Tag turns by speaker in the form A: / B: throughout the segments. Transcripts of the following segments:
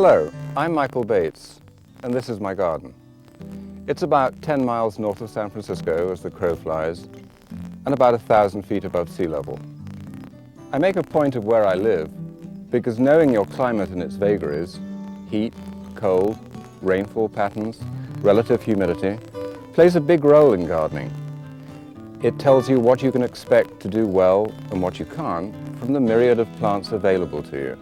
A: Hello, I'm Michael Bates, and this is my garden. It's about 10 miles north of San Francisco as the crow flies, and about 1,000 feet above sea level. I make a point of where I live because knowing your climate and its vagaries, heat, cold, rainfall patterns, relative humidity, plays a big role in gardening. It tells you what you can expect to do well and what you can't from the myriad of plants available to you.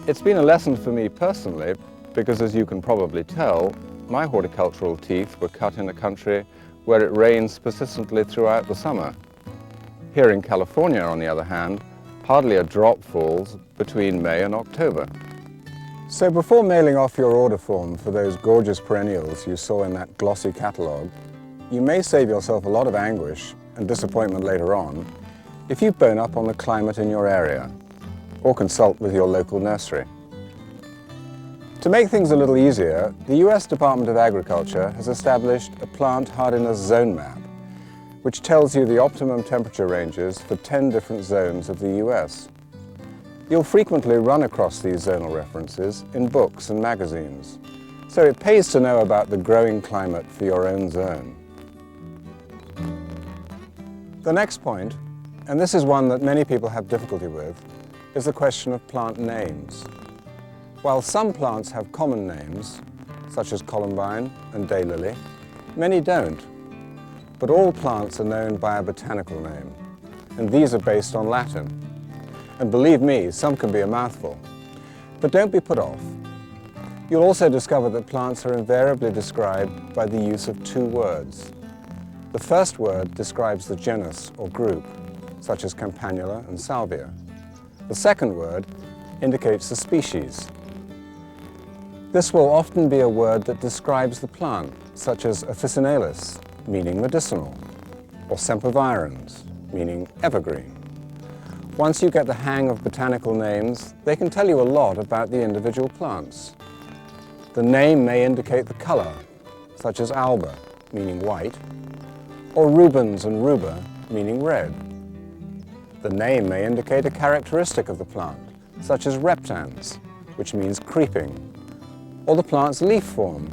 A: It's been a lesson for me personally because, as you can probably tell, my horticultural teeth were cut in a country where it rains persistently throughout the summer. Here in California, on the other hand, hardly a drop falls between May and October. So before mailing off your order form for those gorgeous perennials you saw in that glossy catalogue, you may save yourself a lot of anguish and disappointment later on if you bone up on the climate in your area or consult with your local nursery. To make things a little easier, the US Department of Agriculture has established a plant hardiness zone map, which tells you the optimum temperature ranges for 10 different zones of the US. You'll frequently run across these zonal references in books and magazines, so it pays to know about the growing climate for your own zone. The next point, and this is one that many people have difficulty with, is the question of plant names. While some plants have common names, such as columbine and daylily, many don't. But all plants are known by a botanical name, and these are based on Latin. And believe me, some can be a mouthful. But don't be put off. You'll also discover that plants are invariably described by the use of two words. The first word describes the genus or group, such as campanula and salvia. The second word indicates the species. This will often be a word that describes the plant, such as officinalis, meaning medicinal, or sempervirens, meaning evergreen. Once you get the hang of botanical names, they can tell you a lot about the individual plants. The name may indicate the color, such as alba, meaning white, or rubens and ruba, meaning red. The name may indicate a characteristic of the plant, such as reptans, which means creeping, or the plant's leaf form,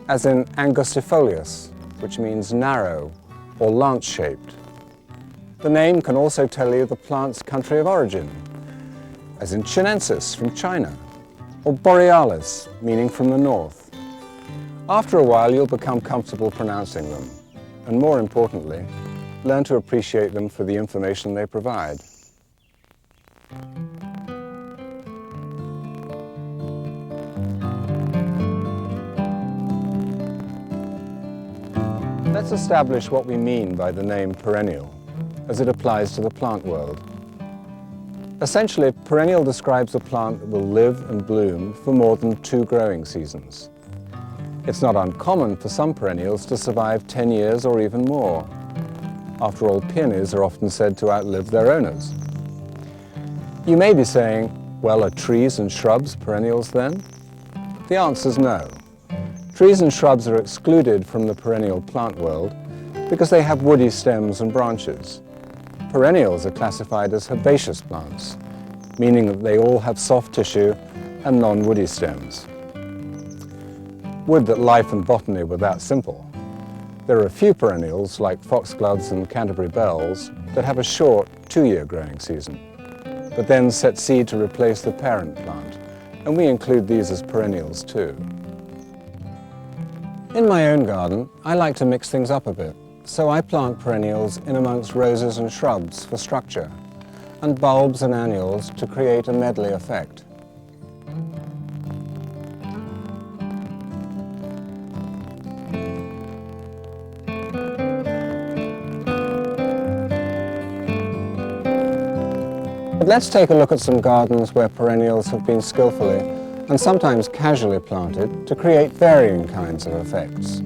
A: as in angustifolius, which means narrow or lance-shaped. The name can also tell you the plant's country of origin, as in chinensis from China, or borealis, meaning from the north. After a while, you'll become comfortable pronouncing them, and more importantly, learn to appreciate them for the information they provide. Let's establish what we mean by the name perennial, as it applies to the plant world. Essentially, perennial describes a plant that will live and bloom for more than 2 growing seasons. It's not uncommon for some perennials to survive 10 years or even more. After all, peonies are often said to outlive their owners. You may be saying, well, are trees and shrubs perennials then? The answer is no. Trees and shrubs are excluded from the perennial plant world because they have woody stems and branches. Perennials are classified as herbaceous plants, meaning that they all have soft tissue and non-woody stems. Would that life and botany were that simple. There are a few perennials, like foxgloves and Canterbury bells, that have a short 2-year growing season, but then set seed to replace the parent plant, and we include these as perennials too. In my own garden, I like to mix things up a bit, so I plant perennials in amongst roses and shrubs for structure, and bulbs and annuals to create a medley effect. But let's take a look at some gardens where perennials have been skillfully and sometimes casually planted to create varying kinds of effects.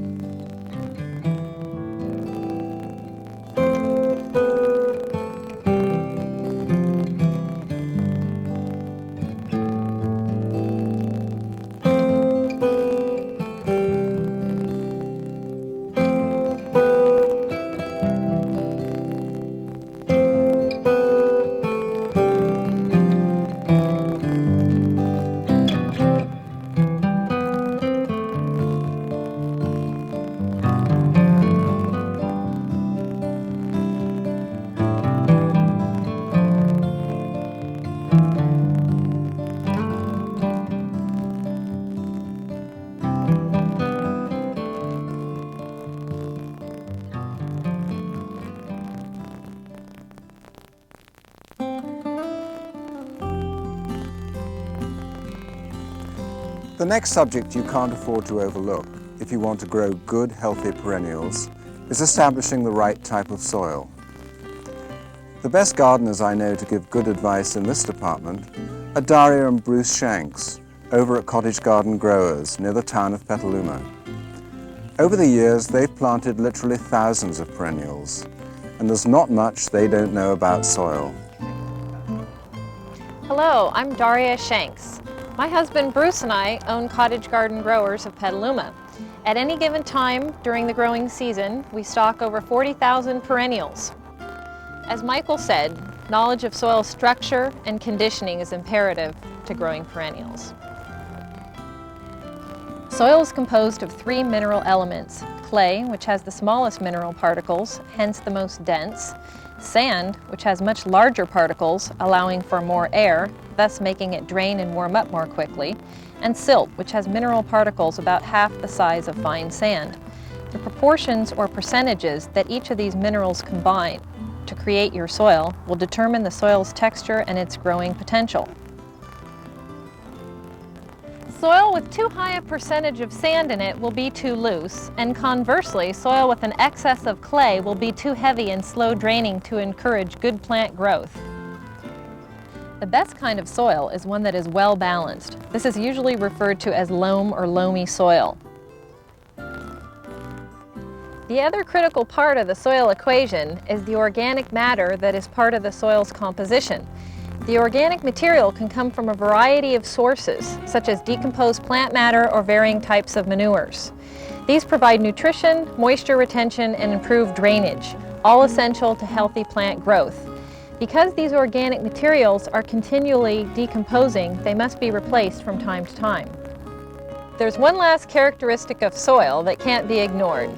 A: The next subject you can't afford to overlook if you want to grow good, healthy perennials is establishing the right type of soil. The best gardeners I know to give good advice in this department are Daria and Bruce Shanks over at Cottage Garden Growers near the town of Petaluma. Over the years, they've planted literally thousands of perennials, and there's not much they don't know about soil.
B: Hello, I'm Daria Shanks. My husband Bruce and I own Cottage Garden Growers of Petaluma. At any given time during the growing season, we stock over 40,000 perennials. As Michael said, knowledge of soil structure and conditioning is imperative to growing perennials. Soil is composed of 3 mineral elements: clay, which has the smallest mineral particles, hence the most dense; sand, which has much larger particles, allowing for more air, thus making it drain and warm up more quickly; and silt, which has mineral particles about half the size of fine sand. The proportions or percentages that each of these minerals combine to create your soil will determine the soil's texture and its growing potential. Soil with too high a percentage of sand in it will be too loose, and conversely, soil with an excess of clay will be too heavy and slow draining to encourage good plant growth. The best kind of soil is one that is well balanced. This is usually referred to as loam or loamy soil. The other critical part of the soil equation is the organic matter that is part of the soil's composition. The organic material can come from a variety of sources, such as decomposed plant matter or varying types of manures. These provide nutrition, moisture retention, and improved drainage, all essential to healthy plant growth. Because these organic materials are continually decomposing, they must be replaced from time to time. There's one last characteristic of soil that can't be ignored,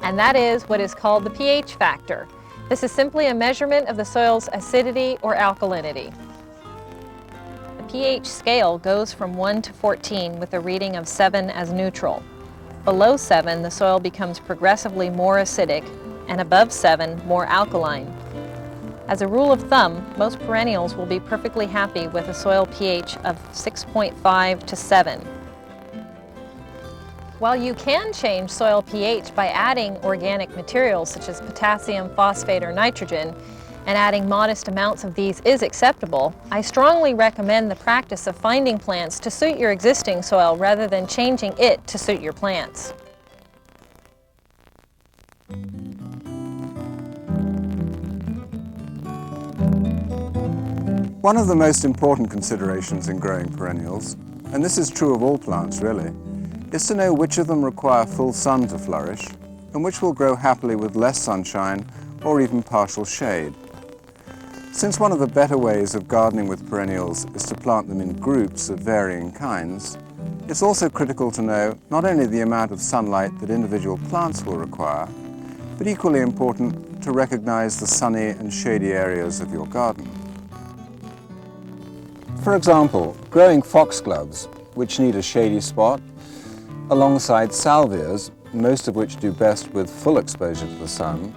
B: and that is what is called the pH factor. This is simply a measurement of the soil's acidity or alkalinity. The pH scale goes from 1 to 14 with a reading of 7 as neutral. Below 7, the soil becomes progressively more acidic, and above 7, more alkaline. As a rule of thumb, most perennials will be perfectly happy with a soil pH of 6.5 to 7. While you can change soil pH by adding organic materials such as potassium, phosphate, or nitrogen, and adding modest amounts of these is acceptable, I strongly recommend the practice of finding plants to suit your existing soil rather than changing it to suit your plants.
A: One of the most important considerations in growing perennials, and this is true of all plants really, is to know which of them require full sun to flourish and which will grow happily with less sunshine or even partial shade. Since one of the better ways of gardening with perennials is to plant them in groups of varying kinds, it's also critical to know not only the amount of sunlight that individual plants will require, but equally important to recognize the sunny and shady areas of your garden. For example, growing foxgloves, which need a shady spot, alongside salvias, most of which do best with full exposure to the sun,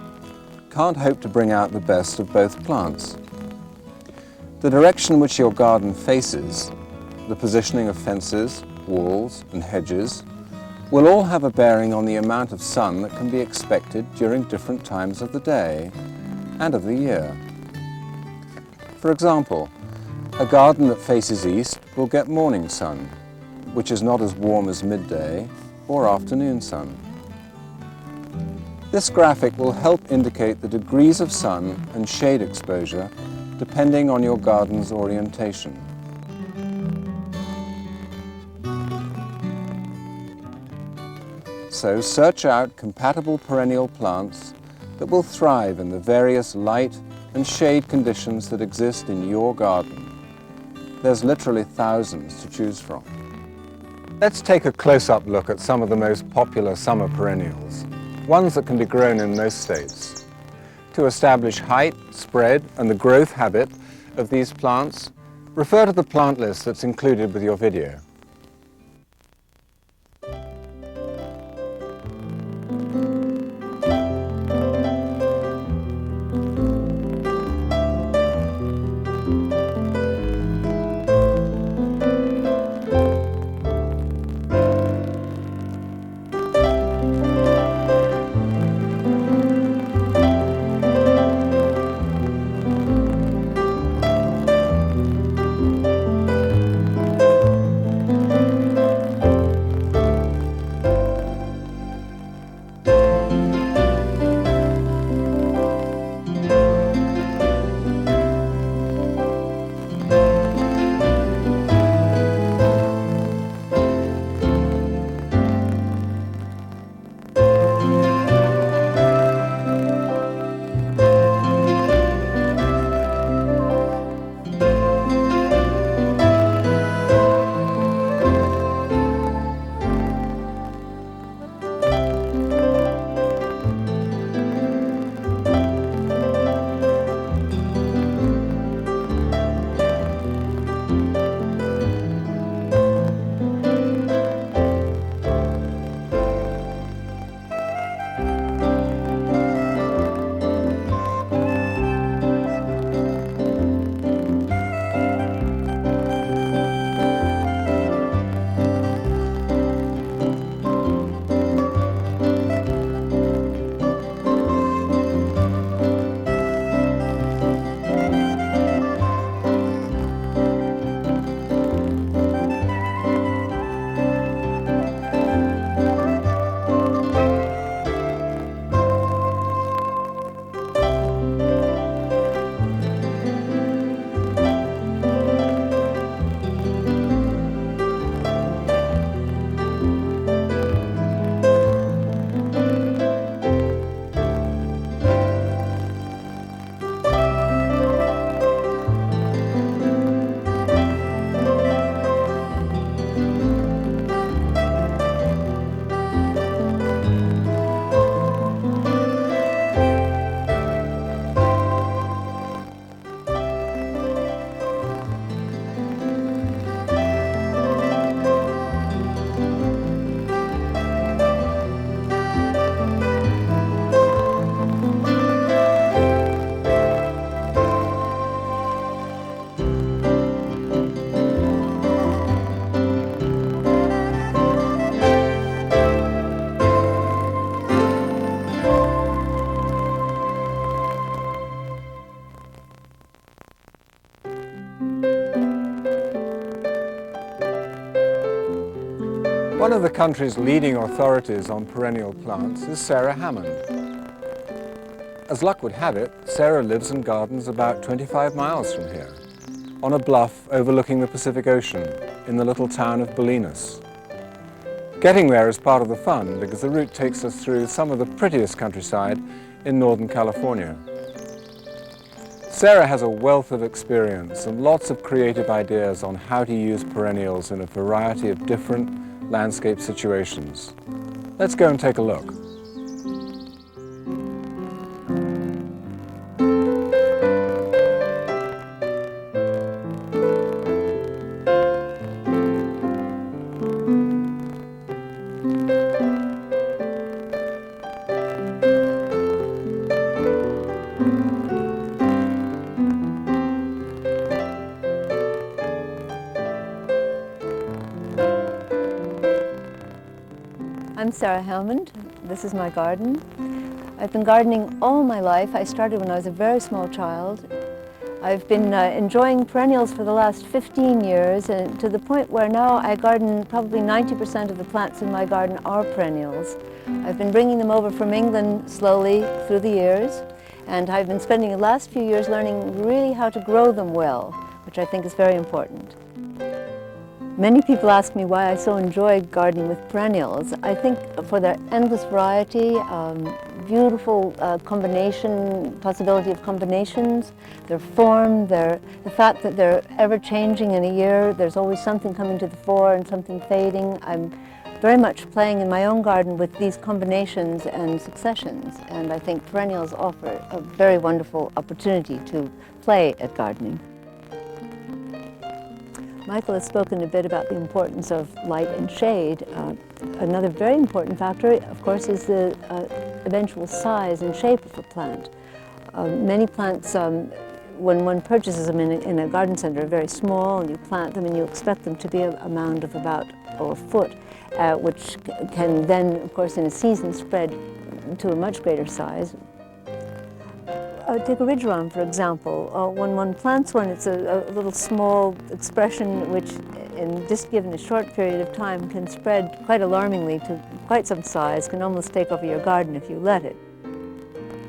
A: can't hope to bring out the best of both plants. The direction in which your garden faces, the positioning of fences, walls, and hedges will all have a bearing on the amount of sun that can be expected during different times of the day and of the year. For example, a garden that faces east will get morning sun, which is not as warm as midday or afternoon sun. This graphic will help indicate the degrees of sun and shade exposure depending on your garden's orientation. So search out compatible perennial plants that will thrive in the various light and shade conditions that exist in your garden. There's literally thousands to choose from. Let's take a close-up look at some of the most popular summer perennials, ones that can be grown in most states. To establish height, spread, and the growth habit of these plants, refer to the plant list that's included with your video. One of the country's leading authorities on perennial plants is Sarah Hammond. As luck would have it, Sarah lives and gardens about 25 miles from here, on a bluff overlooking the Pacific Ocean in the little town of Bolinas. Getting there is part of the fun because the route takes us through some of the prettiest countryside in Northern California. Sarah has a wealth of experience and lots of creative ideas on how to use perennials in a variety of different landscape situations. Let's go and take a look.
C: I'm Sarah Hammond. This is my garden. I've been gardening all my life. I started when I was a very small child. I've been enjoying perennials for the last 15 years, and to the point where now I garden probably 90% of the plants in my garden are perennials. I've been bringing them over from England slowly through the years, and I've been spending the last few years learning really how to grow them well, which I think is very important. Many people ask me why I so enjoy gardening with perennials. I think for their endless variety, beautiful possibility of combinations, their form, the fact that they're ever changing in a year. There's always something coming to the fore and something fading. I'm very much playing in my own garden with these combinations and successions, and I think perennials offer a very wonderful opportunity to play at gardening. Michael has spoken a bit about the importance of light and shade. Another very important factor, of course, is the eventual size and shape of a plant. Many plants, when one purchases them in a garden center, are very small, and you plant them and you expect them to be a mound of about a foot, which can then, of course, in a season spread to a much greater size. Take a ridgeron, for example. When one plants one, it's a little small expression which, in just given a short period of time, can spread quite alarmingly to quite some size, can almost take over your garden if you let it.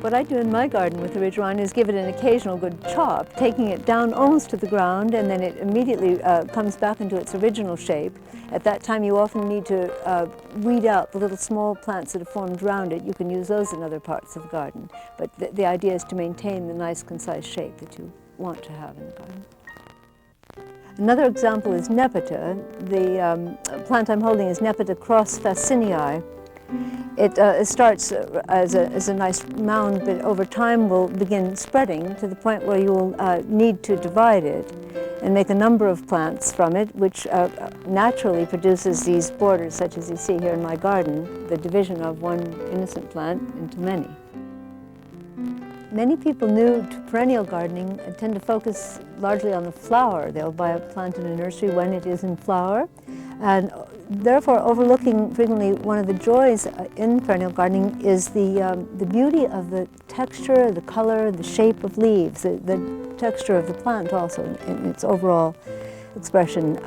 C: What I do in my garden with the ridgeron is give it an occasional good chop, taking it down almost to the ground, and then it immediately comes back into its original shape. At that time, you often need to weed out the little small plants that have formed around it. You can use those in other parts of the garden, but the idea is to maintain the nice, concise shape that you want to have in the garden. Another example is Nepeta. The plant I'm holding is Nepeta cross fascinii. It starts as a nice mound, but over time will begin spreading to the point where you will need to divide it and make a number of plants from it, which naturally produces these borders, such as you see here in my garden, the division of one innocent plant into many. Many people new to perennial gardening tend to focus largely on the flower. They'll buy a plant in a nursery when it is in flower, and therefore overlooking frequently one of the joys in perennial gardening is the beauty of the texture, the color, the shape of leaves, the texture of the plant also in its overall expression.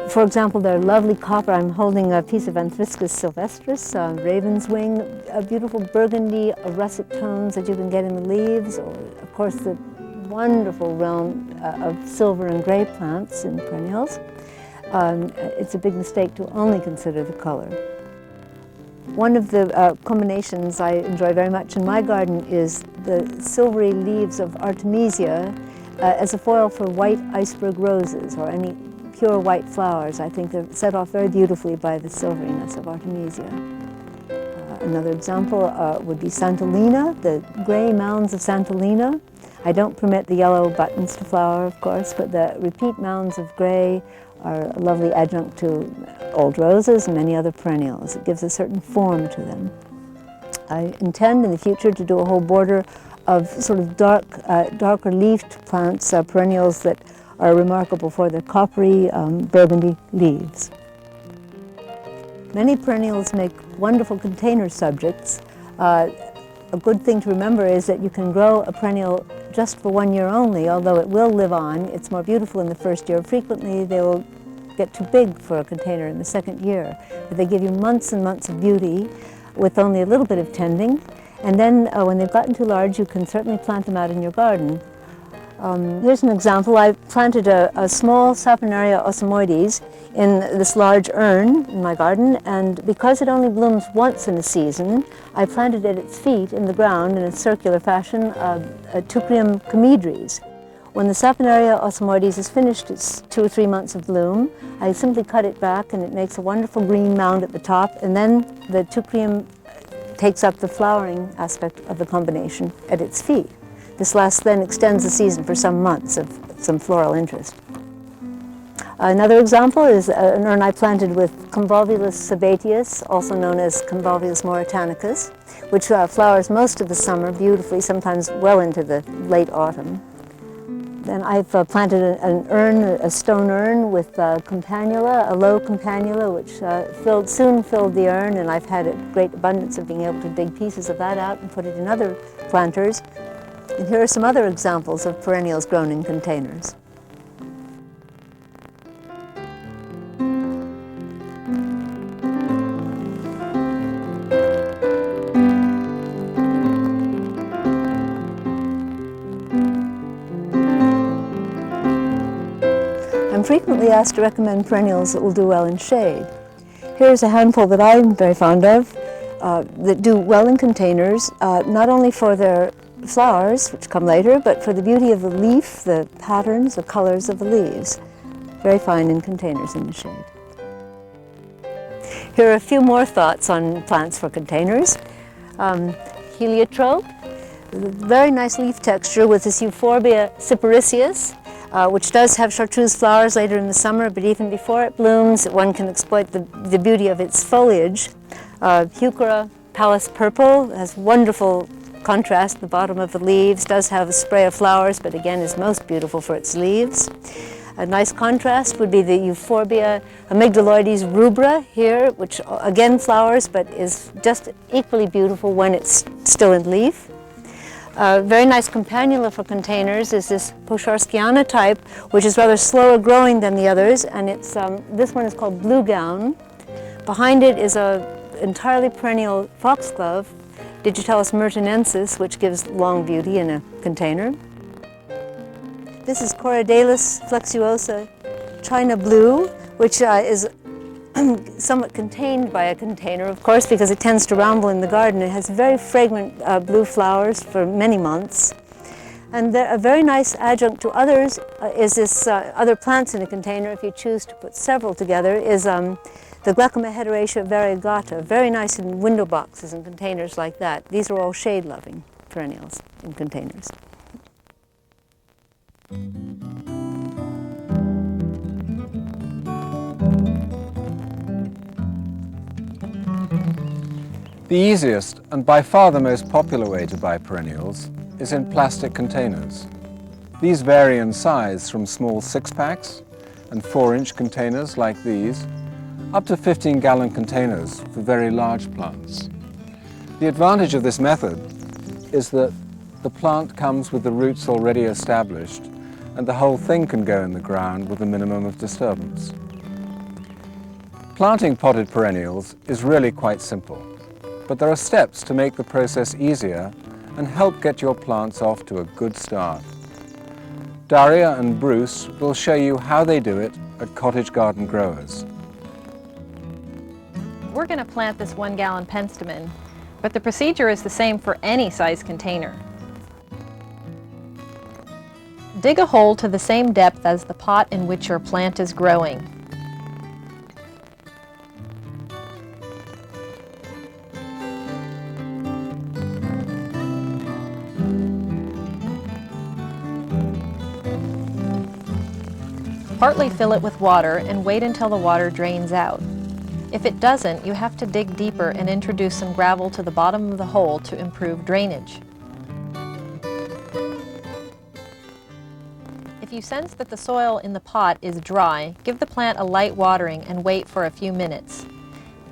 C: For example, they're lovely copper. I'm holding a piece of Anthriscus sylvestris, raven's wing, a beautiful burgundy, russet tones that you can get in the leaves, or of course the wonderful realm of silver and gray plants in perennials. It's a big mistake to only consider the color. One of the combinations I enjoy very much in my garden is the silvery leaves of Artemisia as a foil for white iceberg roses or any pure white flowers. I think they're set off very beautifully by the silveriness of Artemisia. Another example would be Santolina, the gray mounds of Santolina. I don't permit the yellow buttons to flower, of course, but the repeat mounds of gray are a lovely adjunct to old roses and many other perennials. It gives a certain form to them. I intend in the future to do a whole border of sort of darker leafed plants, perennials that are remarkable for their coppery burgundy leaves. Many perennials make wonderful container subjects. A good thing to remember is that you can grow a perennial just for 1 year only, although it will live on. It's more beautiful in the first year. Frequently they will get too big for a container in the second year. But they give you months and months of beauty with only a little bit of tending. And then when they've gotten too large, you can certainly plant them out in your garden. Here's an example. I planted a small Saponaria osmoides in this large urn in my garden, and because it only blooms once in a season, I planted at its feet in the ground in a circular fashion Tucrium comedries. When the Saponaria osmoides is finished its 2 or 3 months of bloom, I simply cut it back and it makes a wonderful green mound at the top, and then the Tucrium takes up the flowering aspect of the combination at its feet. This then extends the season for some months of some floral interest. Another example is an urn I planted with Convolvulus sabatius, also known as Convolvulus mauritanicus, which flowers most of the summer beautifully, sometimes well into the late autumn. Then I've planted an urn, a stone urn with campanula, a low campanula, which soon filled the urn, and I've had a great abundance of being able to dig pieces of that out and put it in other planters. And here are some other examples of perennials grown in containers. I'm frequently asked to recommend perennials that will do well in shade. Here's a handful that I'm very fond of that do well in containers, not only for their flowers, which come later, but for the beauty of the leaf, the patterns, the colors of the leaves. Very fine in containers in the shade. Here are a few more thoughts on plants for containers. Heliotrope, very nice leaf texture with this Euphorbia cyparissius, which does have chartreuse flowers later in the summer, but even before it blooms, one can exploit the beauty of its foliage. Heuchera palus purple has wonderful contrast at the bottom of the leaves, does have a spray of flowers, but again is most beautiful for its leaves. A nice contrast would be the Euphorbia amygdaloides rubra here, which again flowers, but is just equally beautiful when it's still in leaf. Very nice campanula for containers is this Pochorskiana type, which is rather slower growing than the others, and it's this one is called Blue Gown. Behind it is an entirely perennial foxglove, Digitalis mertenensis, which gives long beauty in a container. This is Corydalis flexuosa China Blue, which is somewhat contained by a container, of course, because it tends to ramble in the garden. It has very fragrant blue flowers for many months. And a very nice adjunct to others is this other plants in a container, if you choose to put several together, is the Glaucoma hederatia variegata, very nice in window boxes and containers like that. These are all shade-loving perennials in containers.
A: The easiest and by far the most popular way to buy perennials is in plastic containers. These vary in size from small 6-packs and 4-inch containers like these, up to 15-gallon containers for very large plants. The advantage of this method is that the plant comes with the roots already established, and the whole thing can go in the ground with a minimum of disturbance. Planting potted perennials is really quite simple, but there are steps to make the process easier and help get your plants off to a good start. Daria and Bruce will show you how they do it at Cottage Garden Growers.
B: We're going to plant this 1-gallon penstemon, but the procedure is the same for any size container. Dig a hole to the same depth as the pot in which your plant is growing. Partly fill it with water and wait until the water drains out. If it doesn't, you have to dig deeper and introduce some gravel to the bottom of the hole to improve drainage. If you sense that the soil in the pot is dry, give the plant a light watering and wait for a few minutes.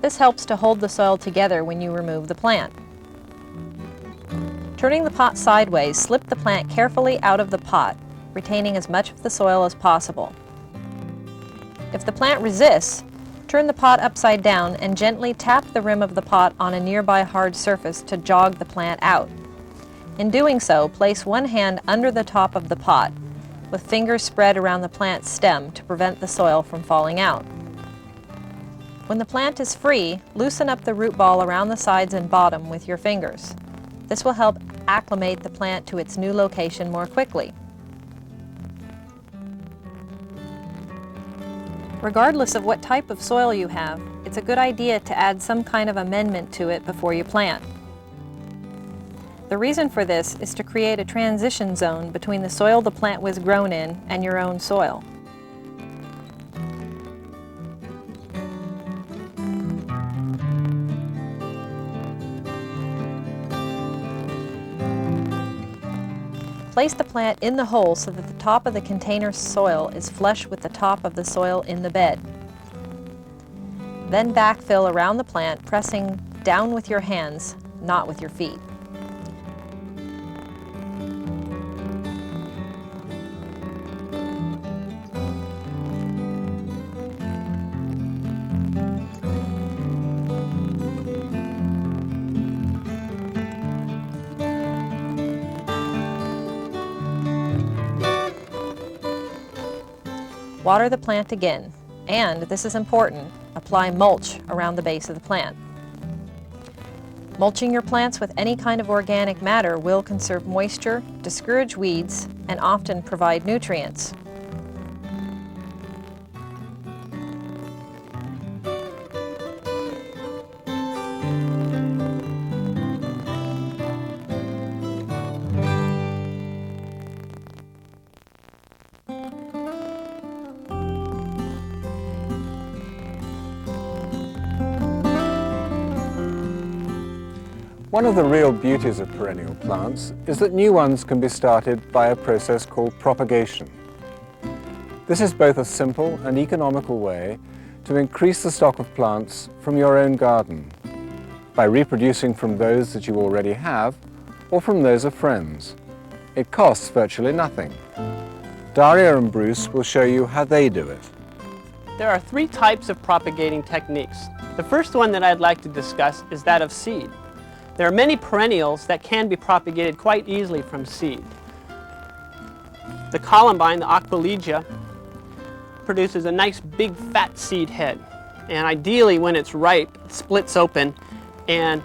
B: This helps to hold the soil together when you remove the plant. Turning the pot sideways, slip the plant carefully out of the pot, retaining as much of the soil as possible. If the plant resists, turn the pot upside down and gently tap the rim of the pot on a nearby hard surface to jog the plant out. In doing so, place one hand under the top of the pot, with fingers spread around the plant's stem to prevent the soil from falling out. When the plant is free, loosen up the root ball around the sides and bottom with your fingers. This will help acclimate the plant to its new location more quickly. Regardless of what type of soil you have, it's a good idea to add some kind of amendment to it before you plant. The reason for this is to create a transition zone between the soil the plant was grown in and your own soil. Place the plant in the hole so that the top of the container's soil is flush with the top of the soil in the bed. Then backfill around the plant, pressing down with your hands, not with your feet. Water the plant again, and, this is important, apply mulch around the base of the plant. Mulching your plants with any kind of organic matter will conserve moisture, discourage weeds, and often provide nutrients.
A: One of the real beauties of perennial plants is that new ones can be started by a process called propagation. This is both a simple and economical way to increase the stock of plants from your own garden by reproducing from those that you already have or from those of friends. It costs virtually nothing. Daria and Bruce will show you how they do it.
D: There are three types of propagating techniques. The first one that I'd like to discuss is that of seed. There are many perennials that can be propagated quite easily from seed. The columbine, the Aqualegia, produces a nice big fat seed head, and ideally when it's ripe, it splits open and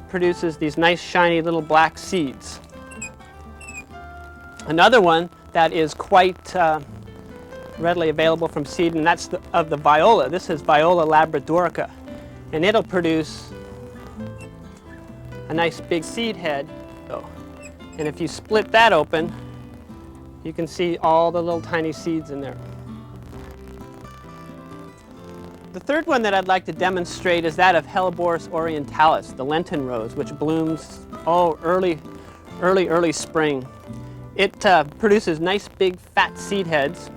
D: produces these nice shiny little black seeds. Another one that is quite readily available from seed, and that's of the viola. This is Viola labradorica, and it'll produce a nice big seed head. And if you split that open, you can see all the little tiny seeds in there. The third one that I'd like to demonstrate is that of Helleborus orientalis, the Lenten rose, which blooms early spring. It produces nice big fat seed heads,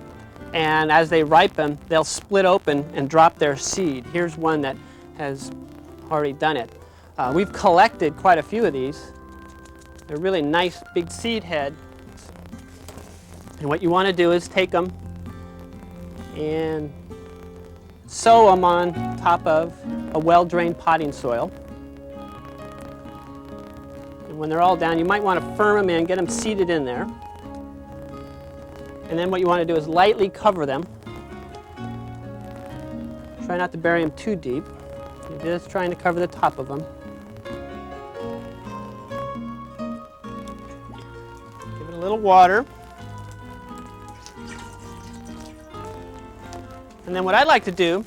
D: and as they ripen, they'll split open and drop their seed. Here's one that has already done it. We've collected quite a few of these. They're really nice big seed head. And what you want to do is take them and sow them on top of a well-drained potting soil. And when they're all down, you might want to firm them in, get them seated in there. And then what you want to do is lightly cover them. Try not to bury them too deep. You're just trying to cover the top of them. Give it a little water. And then what I like to do,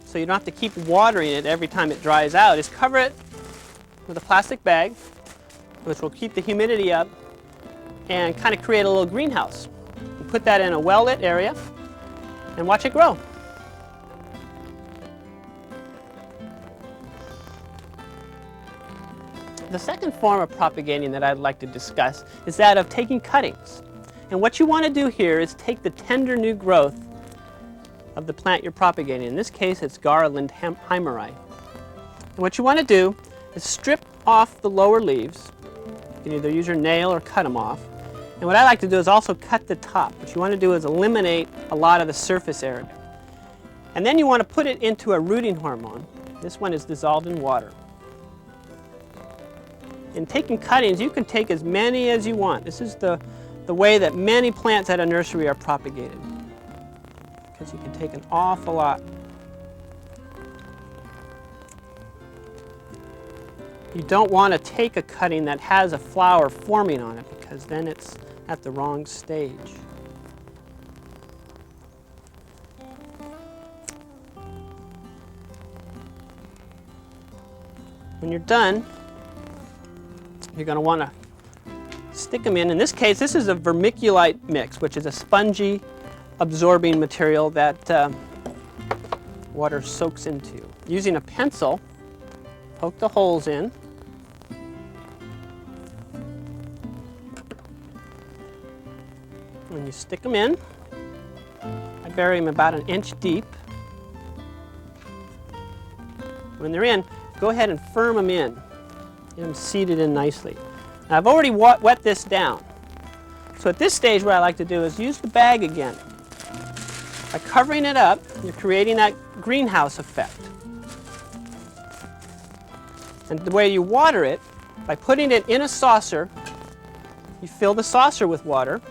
D: so you don't have to keep watering it every time it dries out, is cover it with a plastic bag, which will keep the humidity up and kind of create a little greenhouse. And put that in a well-lit area and watch it grow. The second form of propagating that I'd like to discuss is that of taking cuttings. And what you want to do here is take the tender new growth of the plant you're propagating. In this case, it's Garland Heimeri. And what you want to do is strip off the lower leaves. You can either use your nail or cut them off. And what I like to do is also cut the top. What you want to do is eliminate a lot of the surface area. And then you want to put it into a rooting hormone. This one is dissolved in water. In taking cuttings, you can take as many as you want. This is the way that many plants at a nursery are propagated, because you can take an awful lot. You don't want to take a cutting that has a flower forming on it, because then it's at the wrong stage. When you're done, you're going to want to stick them in. In this case, this is a vermiculite mix, which is a spongy, absorbing material that water soaks into. Using a pencil, poke the holes in. When you stick them in, I bury them about 1 inch deep. When they're in, go ahead and firm them in. Get them seated in nicely. Now, I've already wet this down. So at this stage, what I like to do is use the bag again. By covering it up, you're creating that greenhouse effect. And the way you water it, by putting it in a saucer, you fill the saucer with water.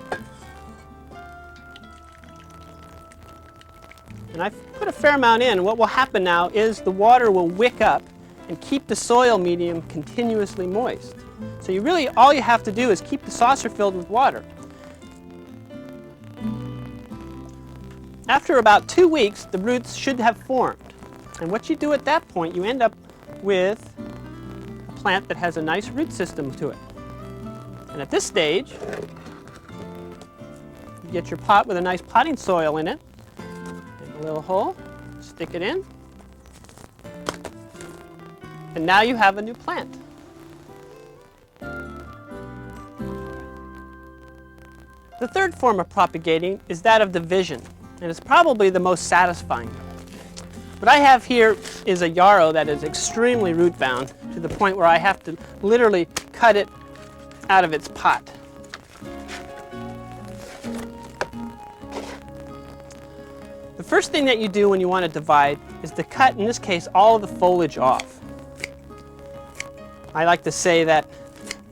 D: And I've put a fair amount in, and what will happen now is the water will wick up and keep the soil medium continuously moist. So you really, all you have to do is keep the saucer filled with water. After about 2 weeks, the roots should have formed. And what you do at that point, you end up with a plant that has a nice root system to it. And at this stage, you get your pot with a nice potting soil in it. Make a little hole, stick it in. And now you have a new plant. The third form of propagating is that of division, and it's probably the most satisfying. What I have here is a yarrow that is extremely root bound to the point where I have to literally cut it out of its pot. The first thing that you do when you want to divide is to cut, in this case, all of the foliage off. I like to say that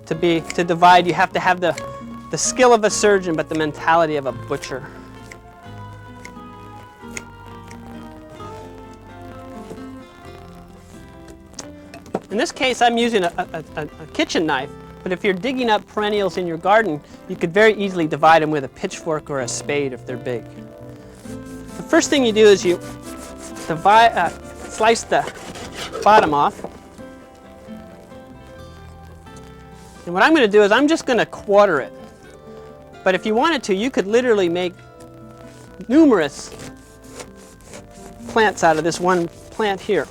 D: to divide, you have to have the skill of a surgeon, but the mentality of a butcher. In this case, I'm using a kitchen knife, but if you're digging up perennials in your garden, you could very easily divide them with a pitchfork or a spade if they're big. The first thing you do is you slice the bottom off. And what I'm going to do is I'm just going to quarter it. But if you wanted to, you could literally make numerous plants out of this one plant here.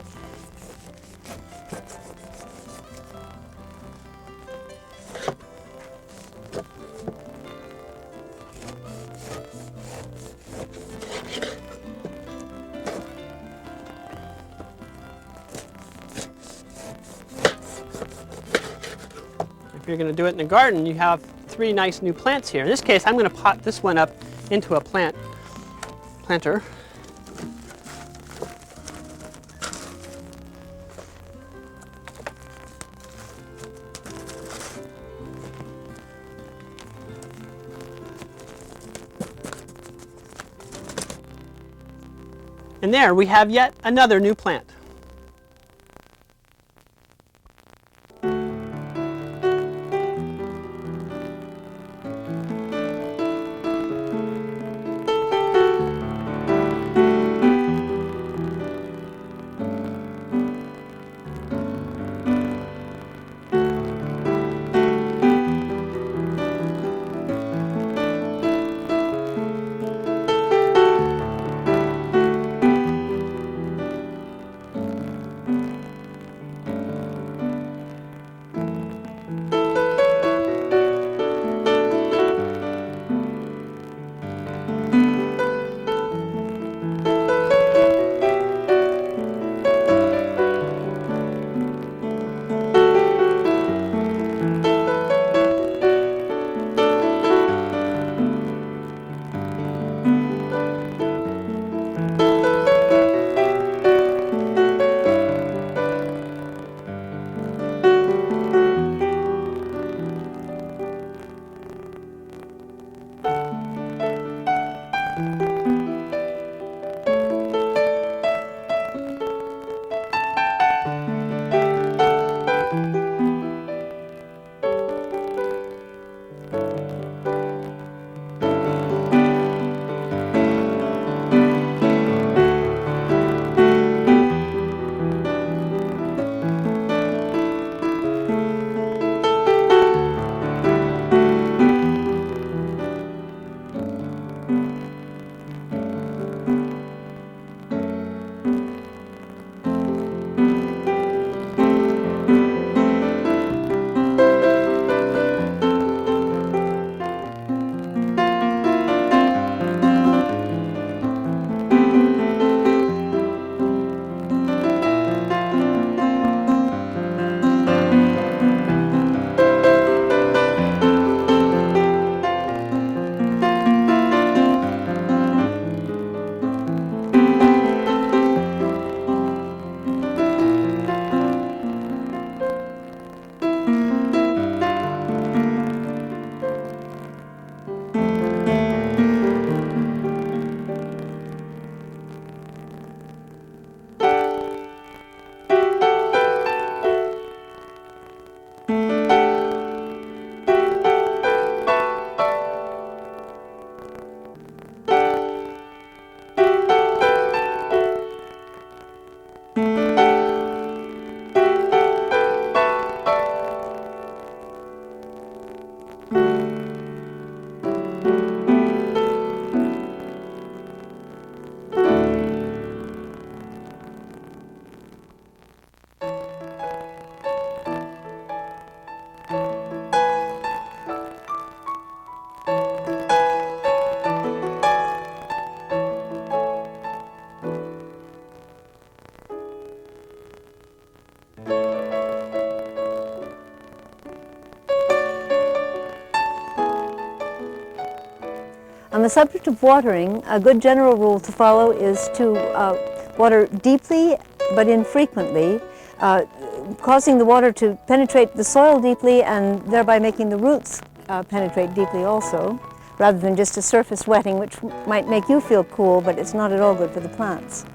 D: If you're going to do it in the garden, you have 3 nice new plants here. In this case, I'm going to pot this one up into a planter. And there we have yet another new plant.
C: On the subject of watering, a good general rule to follow is to water deeply but infrequently, causing the water to penetrate the soil deeply and thereby making the roots penetrate deeply also, rather than just a surface wetting, which might make you feel cool, but it's not at all good for the plants.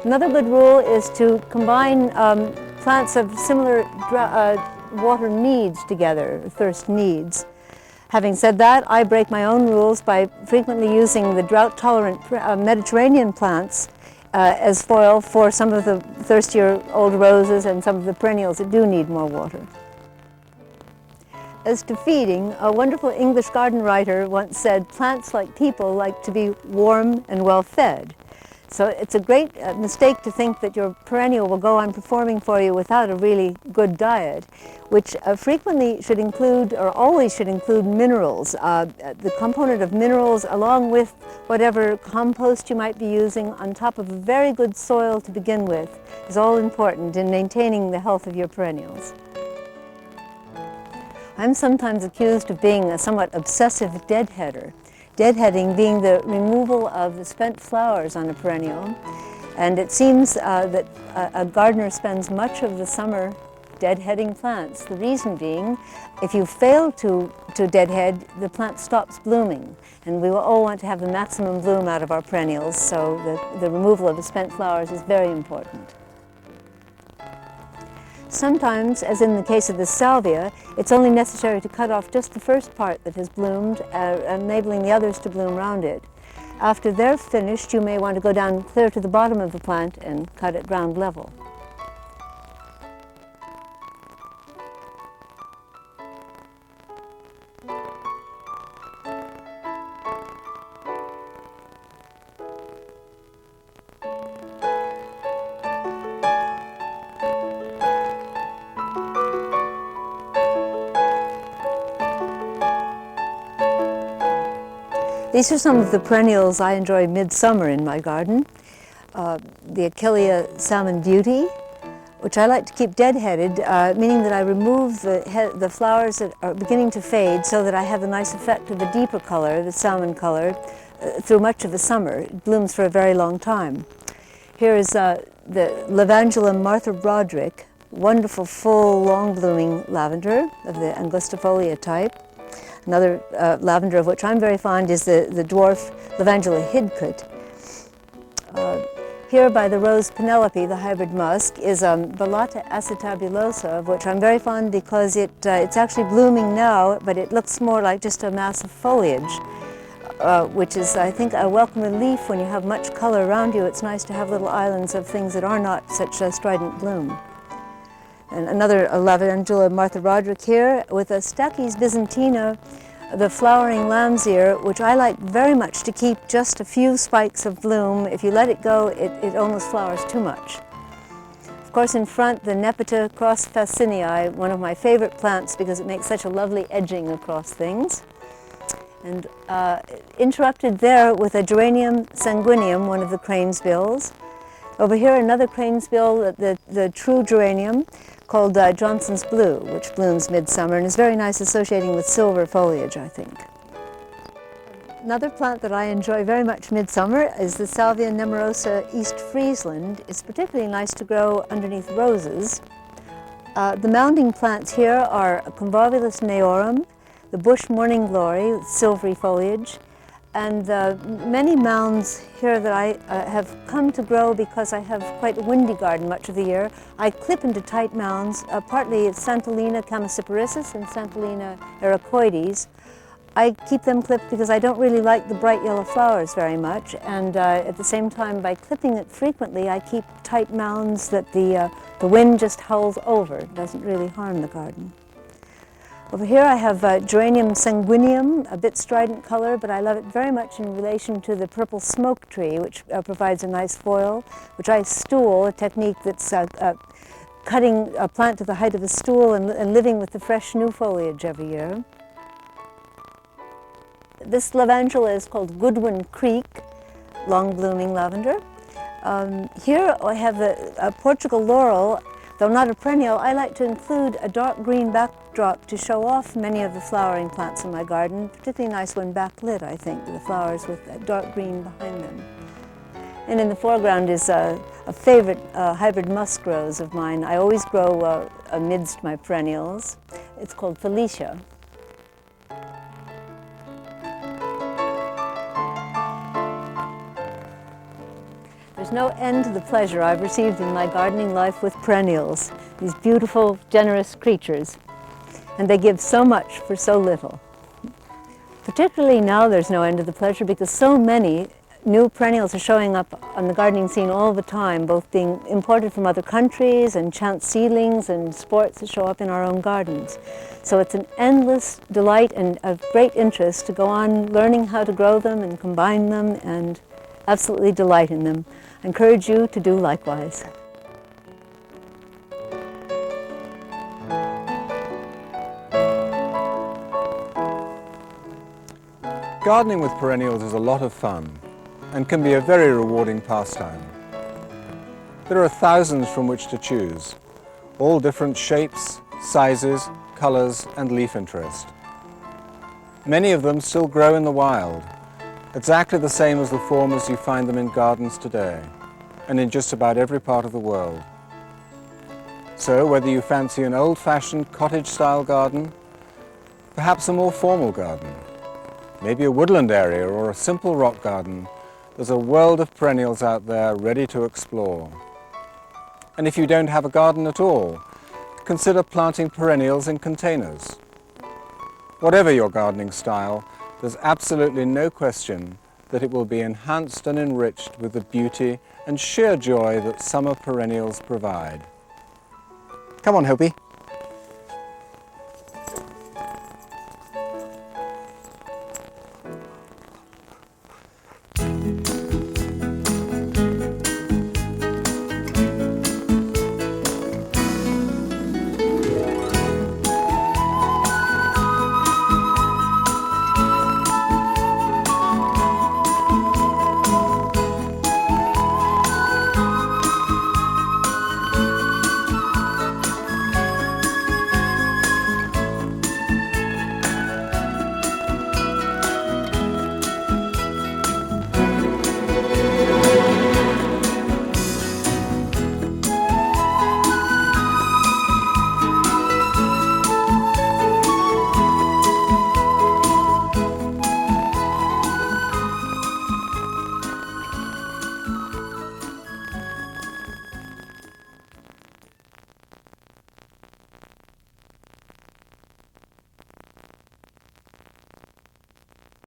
C: Another good rule is to combine plants of similar water needs together, thirst needs. Having said that, I break my own rules by frequently using the drought-tolerant Mediterranean plants as foil for some of the thirstier old roses and some of the perennials that do need more water. As to feeding, a wonderful English garden writer once said, "Plants like people like to be warm and well fed." So it's a great mistake to think that your perennial will go on performing for you without a really good diet, which frequently should include, or always should include, minerals. The component of minerals, along with whatever compost you might be using on top of a very good soil to begin with, is all important in maintaining the health of your perennials. I'm sometimes accused of being a somewhat obsessive deadheader. Deadheading being the removal of the spent flowers on a perennial. And it seems that a gardener spends much of the summer deadheading plants. The reason being, if you fail to deadhead, the plant stops blooming. And we will all want to have the maximum bloom out of our perennials, so the removal of the spent flowers is very important. Sometimes, as in the case of the salvia, it's only necessary to cut off just the first part that has bloomed, enabling the others to bloom around it. After they're finished, you may want to go down clear to the bottom of the plant and cut at ground level. These are some of the perennials I enjoy midsummer in my garden. The Achillea Salmon Beauty, which I like to keep deadheaded, meaning that I remove the flowers that are beginning to fade so that I have the nice effect of the deeper color, the salmon color, through much of the summer. It blooms for a very long time. Here is the Lavandula Martha Broderick, wonderful full long-blooming lavender of the angustifolia type. Another lavender of which I'm very fond is the dwarf Lavandula Hidcote. Here by the rose Penelope, the hybrid musk, is Ballata acetabulosa, of which I'm very fond because it's actually blooming now, but it looks more like just a mass of foliage, which is, I think, a welcome relief when you have much color around you. It's nice to have little islands of things that are not such a strident bloom. And another Lavandula Martha Broderick here with a Stachys byzantina, the flowering lamb's ear, which I like very much to keep just a few spikes of bloom. If you let it go, it almost flowers too much. Of course, in front, the Nepeta cross fascinii, one of my favorite plants because it makes such a lovely edging across things. And interrupted there with a Geranium sanguineum, one of the cranesbills. Over here, another cranesbill, the true geranium, called Johnson's Blue, which blooms midsummer and is very nice associating with silver foliage, I think. Another plant that I enjoy very much midsummer is the Salvia nemorosa East Friesland. It's particularly nice to grow underneath roses. The mounding plants here are Convolvulus neorum, the bush morning glory with silvery foliage, and many mounds here that I have come to grow because I have quite a windy garden much of the year. I clip into tight mounds, partly Santolina camasiparissus and Santolina ericoides. I keep them clipped because I don't really like the bright yellow flowers very much, and at the same time, by clipping it frequently, I keep tight mounds that the wind just howls over. It doesn't really harm the garden. Over here I have Geranium sanguineum, a bit strident color, but I love it very much in relation to the purple smoke tree, which provides a nice foil, which I stool, a technique that's cutting a plant to the height of a stool and living with the fresh new foliage every year. This lavandula is called Goodwin Creek, long blooming lavender. Here I have a Portugal laurel. Though not a perennial, I like to include a dark green backdrop to show off many of the flowering plants in my garden, particularly nice when backlit, I think, the flowers with that dark green behind them. And in the foreground is a favorite hybrid musk rose of mine. I always grow amidst my perennials. It's called Felicia. There's no end to the pleasure I've received in my gardening life with perennials, these beautiful, generous creatures. And they give so much for so little. Particularly now there's no end to the pleasure because so many new perennials are showing up on the gardening scene all the time, both being imported from other countries and chance seedlings and sports that show up in our own gardens. So it's an endless delight and of great interest to go on learning how to grow them and combine them and absolutely delight in them. I encourage you to do likewise.
A: Gardening with perennials is a lot of fun and can be a very rewarding pastime. There are thousands from which to choose, all different shapes, sizes, colors and leaf interest. Many of them still grow in the wild, exactly the same as the form as you find them in gardens today, and in just about every part of the world. So whether you fancy an old-fashioned cottage-style garden, perhaps a more formal garden, maybe a woodland area or a simple rock garden, there's a world of perennials out there ready to explore. And if you don't have a garden at all, consider planting perennials in containers. Whatever your gardening style, there's absolutely no question that it will be enhanced and enriched with the beauty and sheer joy that summer perennials provide. Come on, Hopi.